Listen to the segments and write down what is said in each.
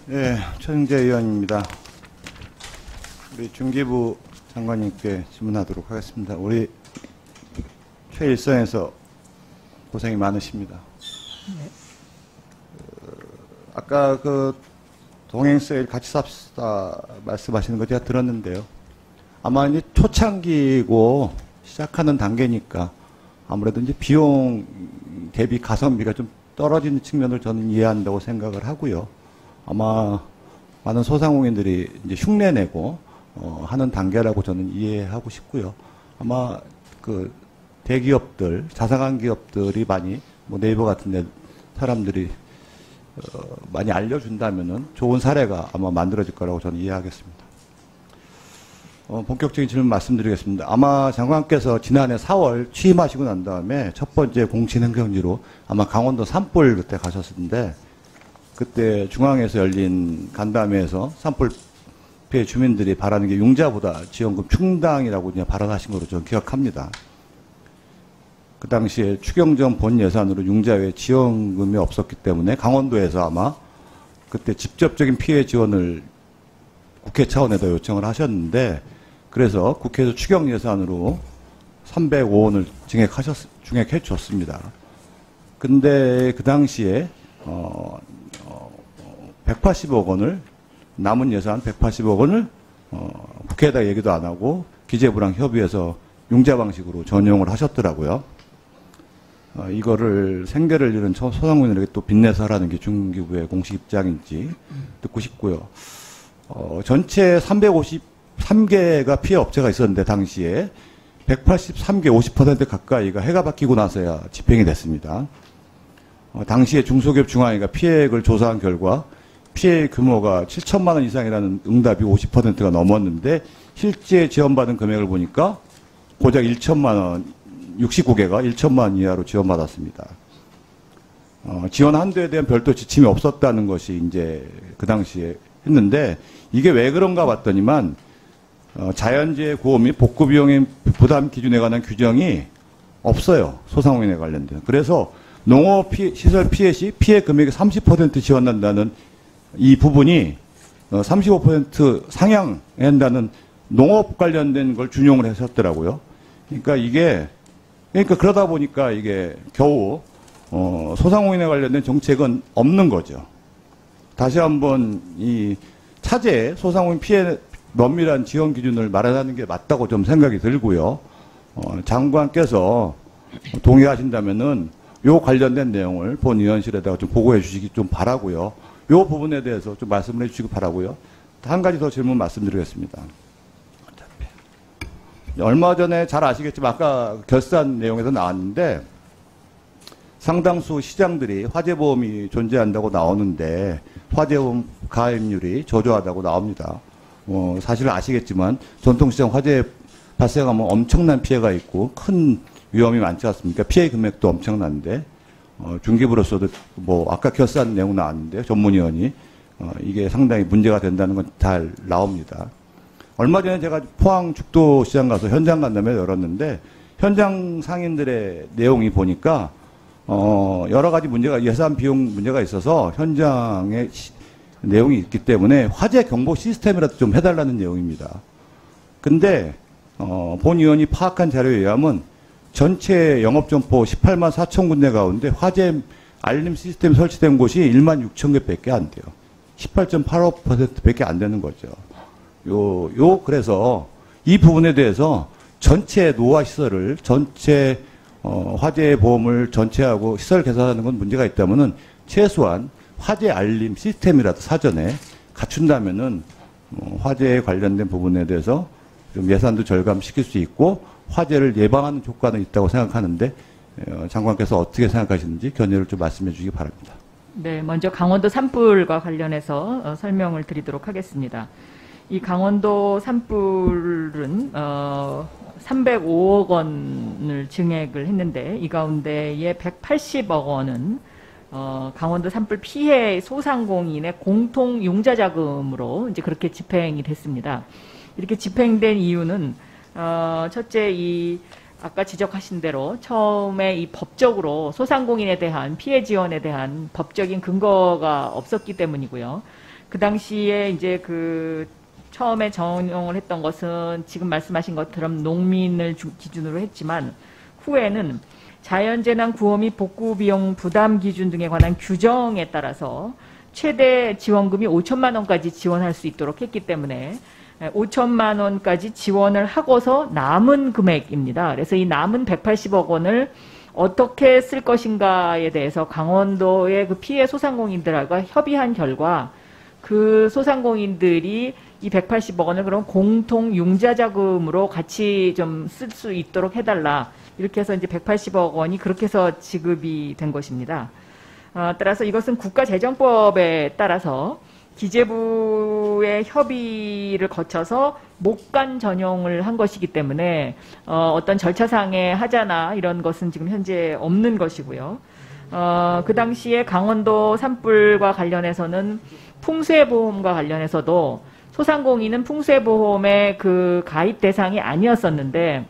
네, 최승재 의원입니다. 우리 중기부 장관님께 질문하도록 하겠습니다. 우리 최일선에서 고생이 많으십니다. 네. 아까 그 동행세일 같이 삽시다 말씀하시는 거 제가 들었는데요. 아마 이제 초창기고 시작하는 단계니까 아무래도 이제 비용 대비 가성비가 좀 떨어지는 측면을 저는 이해한다고 생각을 하고요. 아마 많은 소상공인들이 이제 흉내내고 하는 단계라고 저는 이해하고 싶고요. 아마 그 대기업들, 자사관 기업들이 많이 뭐 네이버 같은 데 사람들이 많이 알려준다면은 좋은 사례가 아마 만들어질 거라고 저는 이해하겠습니다. 본격적인 질문 말씀드리겠습니다. 아마 장관께서 지난해 4월 취임하시고 난 다음에 첫 번째 공친행정지로 아마 강원도 산불 그때 가셨는데 그때 중앙에서 열린 간담회에서 산불 피해 주민들이 바라는 게 융자보다 지원금 충당이라고 그냥 발언하신 걸로 저는 기억합니다. 그 당시에 추경정 본 예산으로 융자 외에 지원금이 없었기 때문에 강원도에서 아마 그때 직접적인 피해 지원을 국회 차원에다 요청을 하셨는데 그래서 국회에서 추경 예산으로 305원을 증액해 줬습니다. 근데 그 당시에 180억 원을 남은 예산 180억 원을 국회에다 얘기도 안 하고 기재부랑 협의해서 융자 방식으로 전용을 하셨더라고요. 이거를 생계를 잃은 소상공인에게 또 빚내서 하라는 게 중기부의 공식 입장인지 듣고 싶고요. 전체 353개가 피해 업체가 있었는데 당시에 183개 50% 가까이가 해가 바뀌고 나서야 집행이 됐습니다. 당시에 중소기업 중앙회가 피해액을 조사한 결과 피해 규모가 7천만 원 이상이라는 응답이 50%가 넘었는데 실제 지원받은 금액을 보니까 고작 1천만 원, 69개가 1천만 원 이하로 지원받았습니다. 지원 한도에 대한 별도 지침이 없었다는 것이 이제 그 당시에 했는데 이게 왜 그런가 봤더니만 자연재해 구호 및 복구 비용의 부담 기준에 관한 규정이 없어요. 소상공인에 관련된. 그래서 농업 시설 피해 시 피해 금액의 30% 지원한다는 이 부분이 35% 상향해야 한다는 농업 관련된 걸 준용을 하셨더라고요. 그러니까 그러다 보니까 이게 겨우 소상공인에 관련된 정책은 없는 거죠. 다시 한번 이 차제 소상공인 피해 면밀한 지원 기준을 마련하는 게 맞다고 좀 생각이 들고요. 장관께서 동의하신다면은 요 관련된 내용을 본의원실에다가 좀 보고해 주시기 좀 바라고요. 요 부분에 대해서 좀 말씀을 해 주시기 바라고요. 한 가지 더 질문 말씀드리겠습니다. 얼마 전에 잘 아시겠지만 아까 결산 내용에서 나왔는데 상당수 시장들이 화재보험이 존재한다고 나오는데 화재보험 가입률이 저조하다고 나옵니다. 사실 아시겠지만 전통시장 화재 발생하면 엄청난 피해가 있고 큰 위험이 많지 않습니까? 피해 금액도 엄청난데 중기부로서도 뭐 아까 결산 내용 나왔는데 전문위원이 이게 상당히 문제가 된다는 건 잘 나옵니다. 얼마 전에 제가 포항 죽도시장 가서 현장 간담회를 열었는데 현장 상인들의 내용이 보니까 여러 가지 문제가 예산 비용 문제가 있어서 현장에 내용이 있기 때문에 화재 경보 시스템이라도 좀 해달라는 내용입니다. 근데 본 의원이 파악한 자료에 의하면 전체 영업점포 18만 4천 군데 가운데 화재 알림 시스템 설치된 곳이 1만 6천 개밖에 안 돼요. 18.85%밖에 안 되는 거죠. 그래서 이 부분에 대해서 전체 노화 시설을 전체 화재 보험을 전체하고 시설 개선하는 건 문제가 있다면은 최소한 화재 알림 시스템이라도 사전에 갖춘다면은 화재에 관련된 부분에 대해서 좀 예산도 절감시킬 수 있고 화재를 예방하는 효과는 있다고 생각하는데 장관께서 어떻게 생각하시는지 견해를 좀 말씀해 주시기 바랍니다. 네, 먼저 강원도 산불과 관련해서 설명을 드리도록 하겠습니다. 이 강원도 산불은 305억 원을 증액을 했는데 이 가운데에 180억 원은 강원도 산불 피해 소상공인의 공통 융자 자금으로 이제 그렇게 집행이 됐습니다. 이렇게 집행된 이유는 첫째 이 아까 지적하신 대로 처음에 이 법적으로 소상공인에 대한 피해 지원에 대한 법적인 근거가 없었기 때문이고요. 그 당시에 이제 그 처음에 전용을 했던 것은 지금 말씀하신 것처럼 농민을 기준으로 했지만 후에는 자연재난 구호 및 복구비용 부담 기준 등에 관한 규정에 따라서 최대 지원금이 5천만 원까지 지원할 수 있도록 했기 때문에 5천만 원까지 지원을 하고서 남은 금액입니다. 그래서 이 남은 180억 원을 어떻게 쓸 것인가에 대해서 강원도의 그 피해 소상공인들과 협의한 결과 그 소상공인들이 이 180억 원을 그럼 공통 융자 자금으로 같이 좀 쓸 수 있도록 해달라. 이렇게 해서 이제 180억 원이 그렇게 해서 지급이 된 것입니다. 따라서 이것은 국가재정법에 따라서 기재부의 협의를 거쳐서 목간 전용을 한 것이기 때문에 어떤 절차상의 하자나 이런 것은 지금 현재 없는 것이고요. 그 당시에 강원도 산불과 관련해서는 풍수해보험과 관련해서도 소상공인은 풍수해보험의 그 가입 대상이 아니었었는데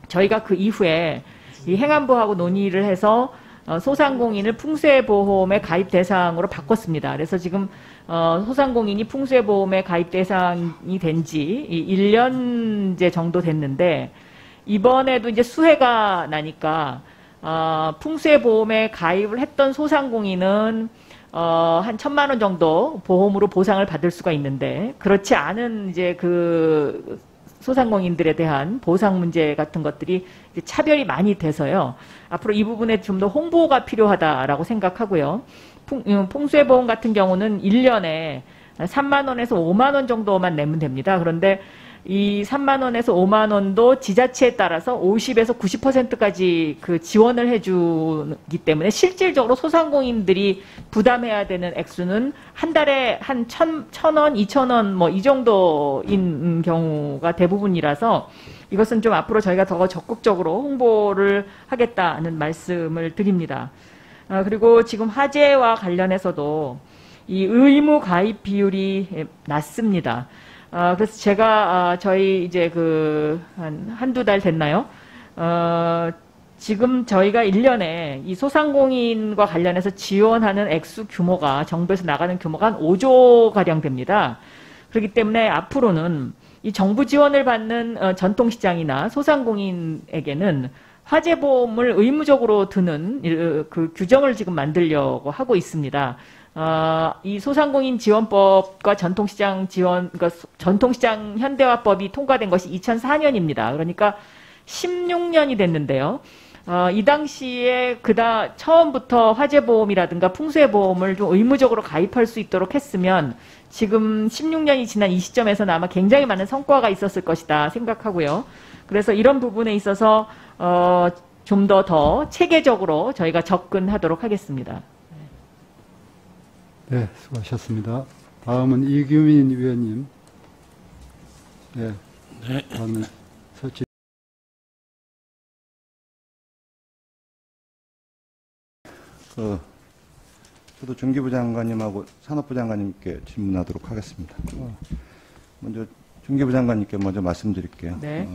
저희가 그 이후에 이 행안부하고 논의를 해서 소상공인을 풍수해보험의 가입 대상으로 바꿨습니다. 그래서 지금 소상공인이 풍수해보험의 가입 대상이 된 지 1년째 정도 됐는데 이번에도 이제 수해가 나니까 풍수해보험에 가입을 했던 소상공인은 한 1,000만 원 정도 보험으로 보상을 받을 수가 있는데 그렇지 않은 이제 그 소상공인들에 대한 보상 문제 같은 것들이 이제 차별이 많이 돼서요. 앞으로 이 부분에 좀 더 홍보가 필요하다라고 생각하고요. 풍수해보험 같은 경우는 1년에 3만 원에서 5만 원 정도만 내면 됩니다. 그런데 이 3만 원에서 5만 원도 지자체에 따라서 50에서 90%까지 그 지원을 해주기 때문에 실질적으로 소상공인들이 부담해야 되는 액수는 한 달에 한 1,000원, 2,000원 뭐 이 정도인 경우가 대부분이라서 이것은 좀 앞으로 저희가 더 적극적으로 홍보를 하겠다는 말씀을 드립니다. 그리고 지금 화재와 관련해서도 이 의무 가입 비율이 낮습니다. 그래서 제가 저희 이제 그 한두 달 됐나요? 지금 저희가 1년에 이 소상공인과 관련해서 지원하는 액수 규모가 정부에서 나가는 규모가 한 5조 가량 됩니다. 그렇기 때문에 앞으로는 이 정부 지원을 받는 전통시장이나 소상공인에게는 화재보험을 의무적으로 드는 그 규정을 지금 만들려고 하고 있습니다. 이 소상공인 지원법과 전통시장 지원, 그러니까 전통시장 현대화법이 통과된 것이 2004년입니다. 그러니까 16년이 됐는데요. 이 당시에 처음부터 화재보험이라든가 풍수해보험을 좀 의무적으로 가입할 수 있도록 했으면 지금 16년이 지난 이 시점에서는 아마 굉장히 많은 성과가 있었을 것이다 생각하고요. 그래서 이런 부분에 있어서 좀 더 체계적으로 저희가 접근하도록 하겠습니다. 네, 수고하셨습니다. 다음은 이규민 위원님. 네. 다음은 서치. 저도 중기부 장관님하고 산업부 장관님께 질문하도록 하겠습니다. 먼저 중기부 장관님께 먼저 말씀드릴게요. 네.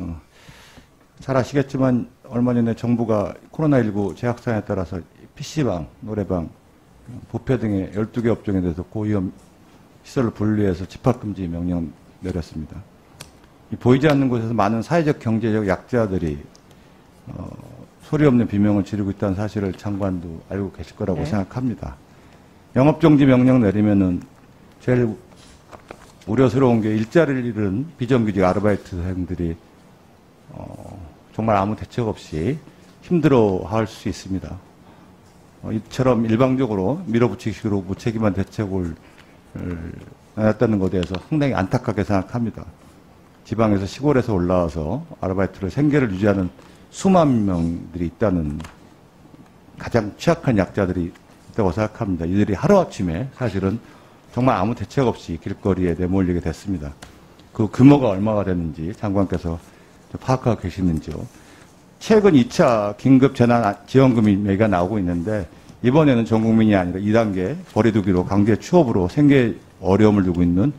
잘 아시겠지만 얼마 전에 정부가 코로나19 재확산에 따라서 PC방, 노래방, 부페 등의 12개 업종에 대해서 고위험 시설을 분리해서 집합금지 명령 내렸습니다. 보이지 않는 곳에서 많은 사회적 경제적 약자들이 소리 없는 비명을 지르고 있다는 사실을 장관도 알고 계실 거라고 네. 생각합니다. 영업정지 명령 내리면은 제일 우려스러운 게 일자리를 잃은 비정규직 아르바이트생들이 정말 아무 대책 없이 힘들어할 수 있습니다. 이처럼 일방적으로 밀어붙이기식으로 무책임한 대책을 내놨다는 것에 대해서 상당히 안타깝게 생각합니다. 지방에서 시골에서 올라와서 아르바이트를 생계를 유지하는 수만 명들이 있다는 가장 취약한 약자들이 있다고 생각합니다. 이들이 하루아침에 사실은 정말 아무 대책 없이 길거리에 내몰리게 됐습니다. 그 규모가 얼마가 됐는지 장관께서 파악하고 계시는지요. 최근 2차 긴급 재난 지원금이 매가 나오고 있는데 이번에는 전 국민이 아니라 2단계 거리두기로 강제 취업으로 생계 어려움을 두고 있는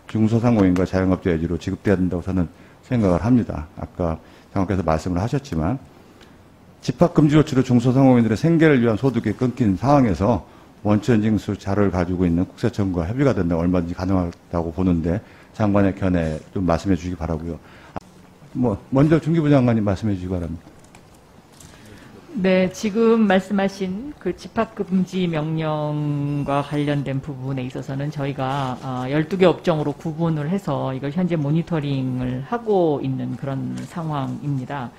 중소상공인과 자영업자 위주로 지급돼야 된다고 저는 생각을 합니다. 아까 장관께서 말씀을 하셨지만 집합금지 조치로 중소상공인들의 생계를 위한 소득이 끊긴 상황에서 원천 징수 자료를 가지고 있는 국세청과 협의가 된다면 얼마든지 가능하다고 보는데 장관의 견해 좀 말씀해 주시기 바라고요. 먼저 중기부 장관님 말씀해 주시기 바랍니다. 네, 지금 말씀하신 그 집합금지 명령과 관련된 부분에 있어서는 저희가 12개 업종으로 구분을 해서 이걸 현재 모니터링을 하고 있는 그런 상황입니다.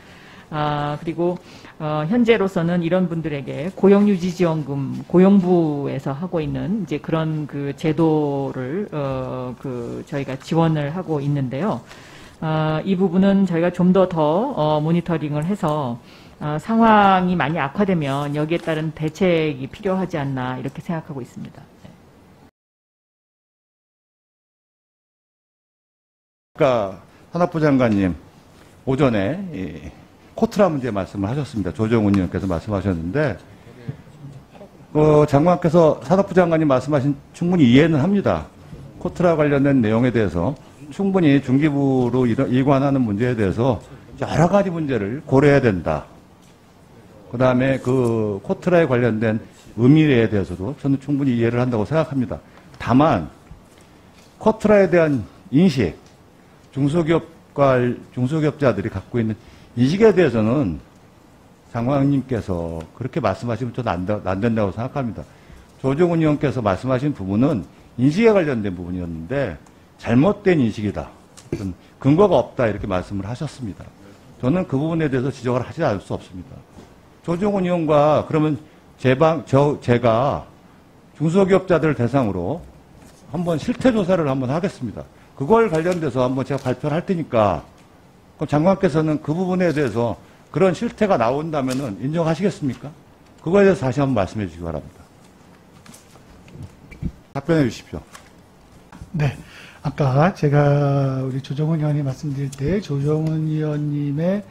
그리고 현재로서는 이런 분들에게 고용유지지원금 고용부에서 하고 있는 이제 그런 그 제도를 저희가 지원을 하고 있는데요. 이 부분은 저희가 좀 더 모니터링을 해서 상황이 많이 악화되면 여기에 따른 대책이 필요하지 않나 이렇게 생각하고 있습니다. 아까 산업부 장관님 오전에 코트라 문제 말씀을 하셨습니다. 조정훈 의원께서 말씀하셨는데 장관께서 산업부 장관님 말씀하신 충분히 이해는 합니다. 코트라 관련된 내용에 대해서 충분히 중기부로 일관하는 문제에 대해서 여러 가지 문제를 고려해야 된다. 그 다음에 그 코트라에 관련된 의미에 대해서도 저는 충분히 이해를 한다고 생각합니다. 다만 코트라에 대한 인식, 중소기업자들이 갖고 있는 인식에 대해서는 장관님께서 그렇게 말씀하시면 저는 안 된다고 생각합니다. 조정훈 의원께서 말씀하신 부분은 인식에 관련된 부분이었는데 잘못된 인식이다. 근거가 없다 이렇게 말씀을 하셨습니다. 저는 그 부분에 대해서 지적을 하지 않을 수 없습니다. 조정훈 의원과 그러면 제가 중소기업자들 대상으로 한번 실태조사를 한번 하겠습니다. 그걸 관련돼서 한번 제가 발표를 할 테니까 그럼 장관께서는 그 부분에 대해서 그런 실태가 나온다면은 인정하시겠습니까? 그거에 대해서 다시 한번 말씀해 주시기 바랍니다. 답변해 주십시오. 네. 아까 제가 우리 조정훈 의원이 말씀드릴 때 조정훈 의원님의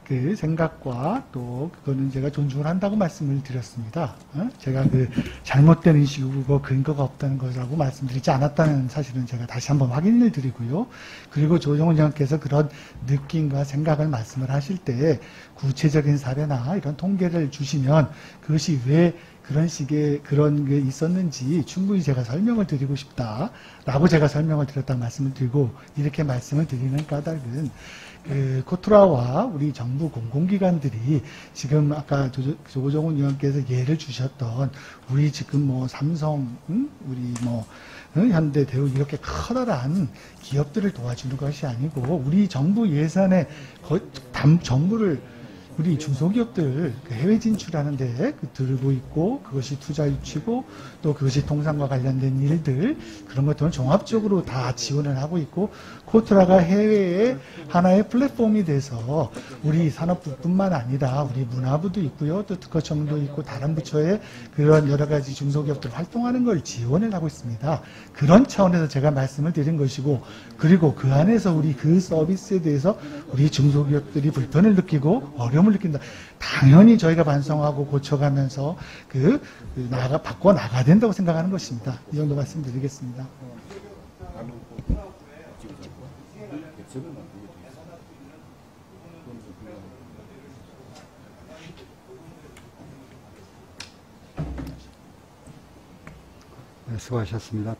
그 생각과 또 그거는 제가 존중을 한다고 말씀을 드렸습니다. 제가 그 잘못된 인식이고 근거가 없다는 것이라고 말씀드리지 않았다는 사실은 제가 다시 한번 확인을 드리고요. 그리고 조정훈 의원께서 그런 느낌과 생각을 말씀을 하실 때 구체적인 사례나 이런 통계를 주시면 그것이 왜 그런 식의 그런 게 있었는지 충분히 제가 설명을 드리고 싶다라고 제가 설명을 드렸다고 말씀을 드리고 이렇게 말씀을 드리는 까닭은 그 코트라와 우리 정부 공공기관들이 지금 아까 조정훈 의원께서 예를 주셨던 우리 지금 뭐 삼성, 우리 뭐 현대, 대우 이렇게 커다란 기업들을 도와주는 것이 아니고 우리 정부 예산에 전부를 우리 중소기업들 해외 진출하는데 들고 있고 그것이 투자 유치고 또 그것이 통상과 관련된 일들 그런 것들은 종합적으로 다 지원을 하고 있고 코트라가 해외의 하나의 플랫폼이 돼서 우리 산업부뿐만 아니라 우리 문화부도 있고요 또 특허청도 있고 다른 부처의 그런 여러 가지 중소기업들 활동하는 걸 지원을 하고 있습니다. 그런 차원에서 제가 말씀을 드린 것이고 그리고 그 안에서 우리 그 서비스에 대해서 우리 중소기업들이 불편을 느끼고 어려움을 느낀다. 당연히 저희가 반성하고 고쳐가면서 바꿔 나가야 된다고 생각하는 것입니다. 이 정도 말씀드리겠습니다. 네, 수고하셨습니다.